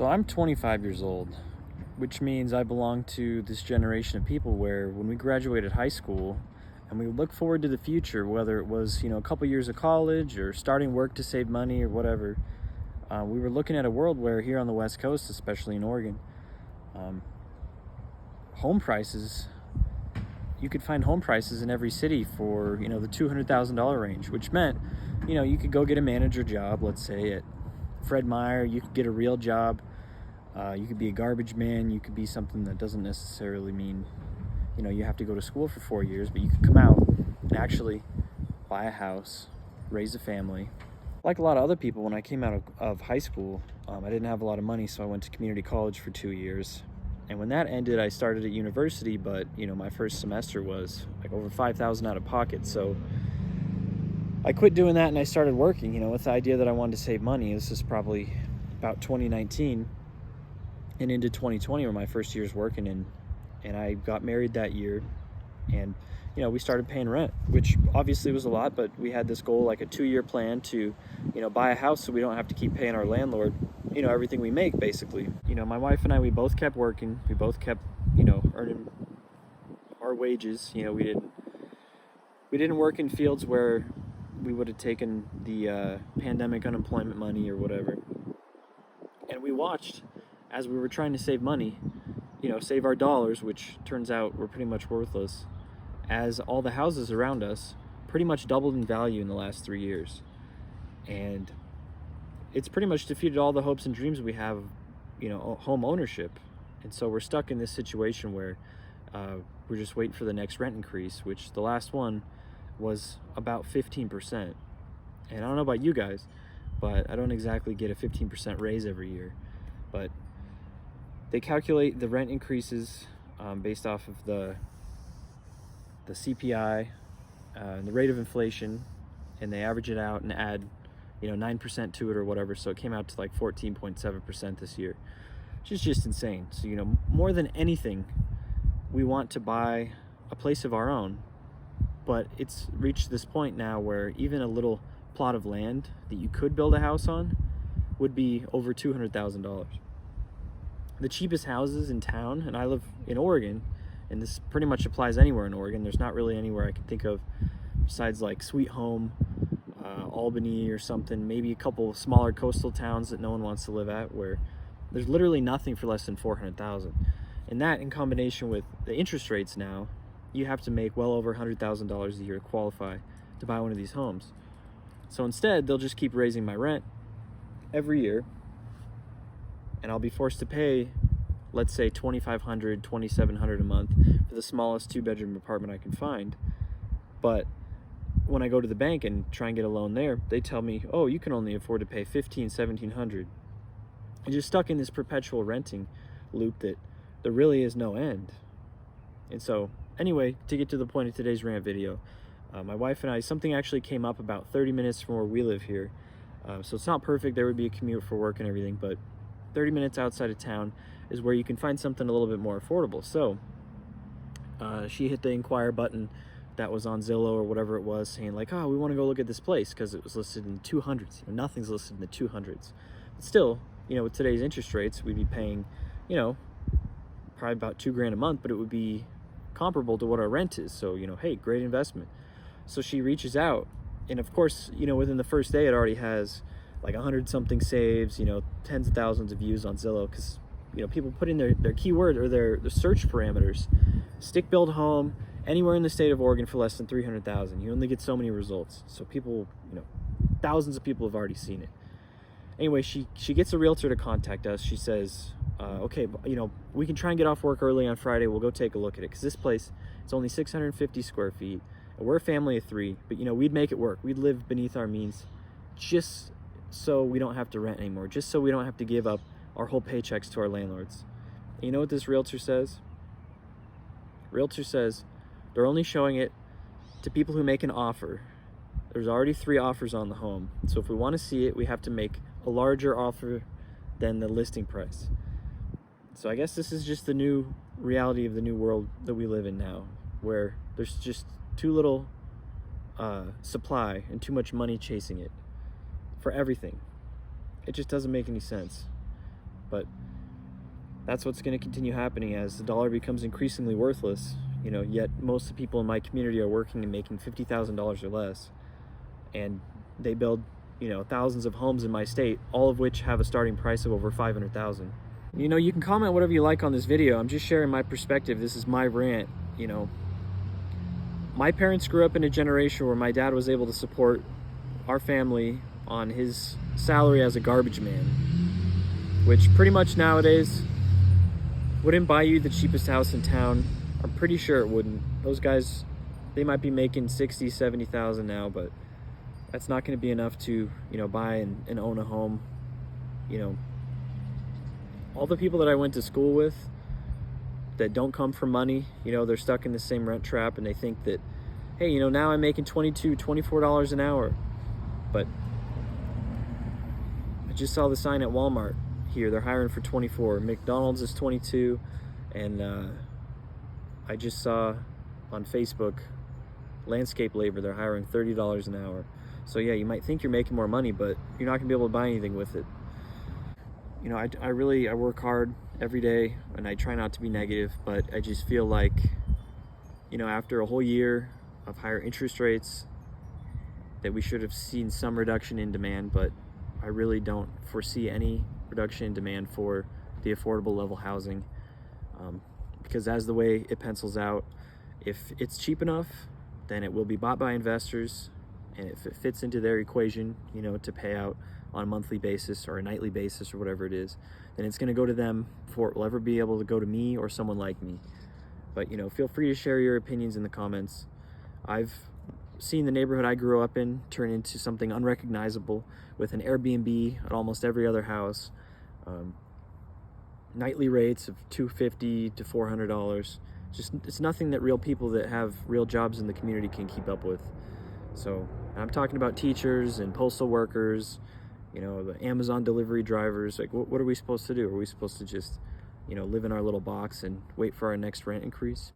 So I'm 25 years old, which means I belong to this generation of people where when we graduated high school and we look forward to the future, whether it was, a couple years of college or starting work to save money or whatever, we were looking at a world where here on the West Coast, especially in Oregon, um, home prices, you could find home prices in every city for, the $200,000 range, which meant, you could go get a manager job, let's say at Fred Meyer, you could get a real job. You could be a garbage man. You could be something that doesn't necessarily mean, you have to go to school for 4 years, but you could come out and actually buy a house, raise a family. Like a lot of other people, when I came out of high school, I didn't have a lot of money, so I went to community college for 2 years. And when that ended, I started at university, but, my first semester was like over $5,000 out of pocket. So I quit doing that and I started working, with the idea that I wanted to save money. This is probably about 2019 and into 2020 were my first years working, and I got married that year, and we started paying rent, which obviously was a lot, but we had this goal, like a 2-year plan to buy a house so we don't have to keep paying our landlord everything we make, basically. My wife and I, we both kept working, we both kept earning our wages. We didn't work in fields where we would have taken the pandemic unemployment money or whatever. And we watched as we were trying to save money, save our dollars, which turns out were pretty much worthless, as all the houses around us pretty much doubled in value in the last 3 years. And it's pretty much defeated all the hopes and dreams we have, home ownership. And so we're stuck in this situation where we're just waiting for the next rent increase, which the last one was about 15%. And I don't know about you guys, but I don't exactly get a 15% raise every year. But they calculate the rent increases based off of the CPI and the rate of inflation, and they average it out and add 9% to it or whatever. So it came out to like 14.7% this year, which is just insane. So more than anything, we want to buy a place of our own, but it's reached this point now where even a little plot of land that you could build a house on would be over $200,000. The cheapest houses in town, and I live in Oregon, and this pretty much applies anywhere in Oregon. There's not really anywhere I can think of besides like Sweet Home, Albany or something, maybe a couple of smaller coastal towns that no one wants to live at, where there's literally nothing for less than $400,000. And that, in combination with the interest rates now, you have to make well over $100,000 a year to qualify to buy one of these homes. So instead, they'll just keep raising my rent every year, and I'll be forced to pay, let's say $2,500, $2,700 a month for the smallest 2-bedroom apartment I can find. But when I go to the bank and try and get a loan there, they tell me, oh, you can only afford to pay $1,500, $1,700. I'm just stuck in this perpetual renting loop that there really is no end. And so, anyway, to get to the point of today's rant video, my wife and I, something actually came up about 30 minutes from where we live here. So it's not perfect. There would be a commute for work and everything, but 30 minutes outside of town is where you can find something a little bit more affordable. So she hit the inquire button that was on Zillow or whatever it was, saying like, oh, we want to go look at this place because it was listed in the 200s. Nothing's listed in the 200s. But still, with today's interest rates, we'd be paying, probably about $2,000 a month, but it would be comparable to what our rent is. So, hey, great investment. So she reaches out, and of course, within the first day, it already has like 100 something saves, tens of thousands of views on Zillow, because people put in their keyword or their search parameters, stick build home anywhere in the state of Oregon for less than 300,000. You only get so many results. So people, thousands of people have already seen it. Anyway, she gets a realtor to contact us. She says, okay, we can try and get off work early on Friday. We'll go take a look at it, because this place, it's only 650 square feet. And we're a family of 3, but we'd make it work. We'd live beneath our means just so we don't have to rent anymore, just so we don't have to give up our whole paychecks to our landlords. And you know what this realtor says? Realtor says they're only showing it to people who make an offer. There's already 3 offers on the home. So if we want to see it, we have to make a larger offer than the listing price. So I guess this is just the new reality of the new world that we live in now, where there's just too little supply and too much money chasing it for everything. It just doesn't make any sense. But that's what's going to continue happening as the dollar becomes increasingly worthless. Yet most of the people in my community are working and making $50,000 or less, and they build thousands of homes in my state, all of which have a starting price of over $500,000. You can comment whatever you like on this video. I'm just sharing my perspective. This is my rant. My parents grew up in a generation where my dad was able to support our family on his salary as a garbage man, which pretty much nowadays wouldn't buy you the cheapest house in town. I'm pretty sure it wouldn't. Those guys, they might be making 60, 70,000 now, but that's not going to be enough to, buy and own a home. All the people that I went to school with that don't come from money, they're stuck in the same rent trap, and they think that, hey, now I'm making $22, $24 an hour. But I just saw the sign at Walmart here. They're hiring for 24. McDonald's is 22, and I just saw on Facebook landscape labor, they're hiring $30 an hour. So yeah, you might think you're making more money, but you're not gonna be able to buy anything with it. I work hard every day, and I try not to be negative, but I just feel like, after a whole year of higher interest rates, that we should have seen some reduction in demand, but I really don't foresee any reduction in demand for the affordable level housing, because as the way it pencils out, if it's cheap enough, then it will be bought by investors, and if it fits into their equation, to pay out on a monthly basis or a nightly basis or whatever it is, then it's going to go to them before it will ever be able to go to me or someone like me. But feel free to share your opinions in the comments. I've seen the neighborhood I grew up in turn into something unrecognizable, with an Airbnb at almost every other house, nightly rates of $250 to $400. It's nothing that real people that have real jobs in the community can keep up with. So I'm talking about teachers and postal workers, the Amazon delivery drivers. Like, what are we supposed to do? Are we supposed to just live in our little box and wait for our next rent increase?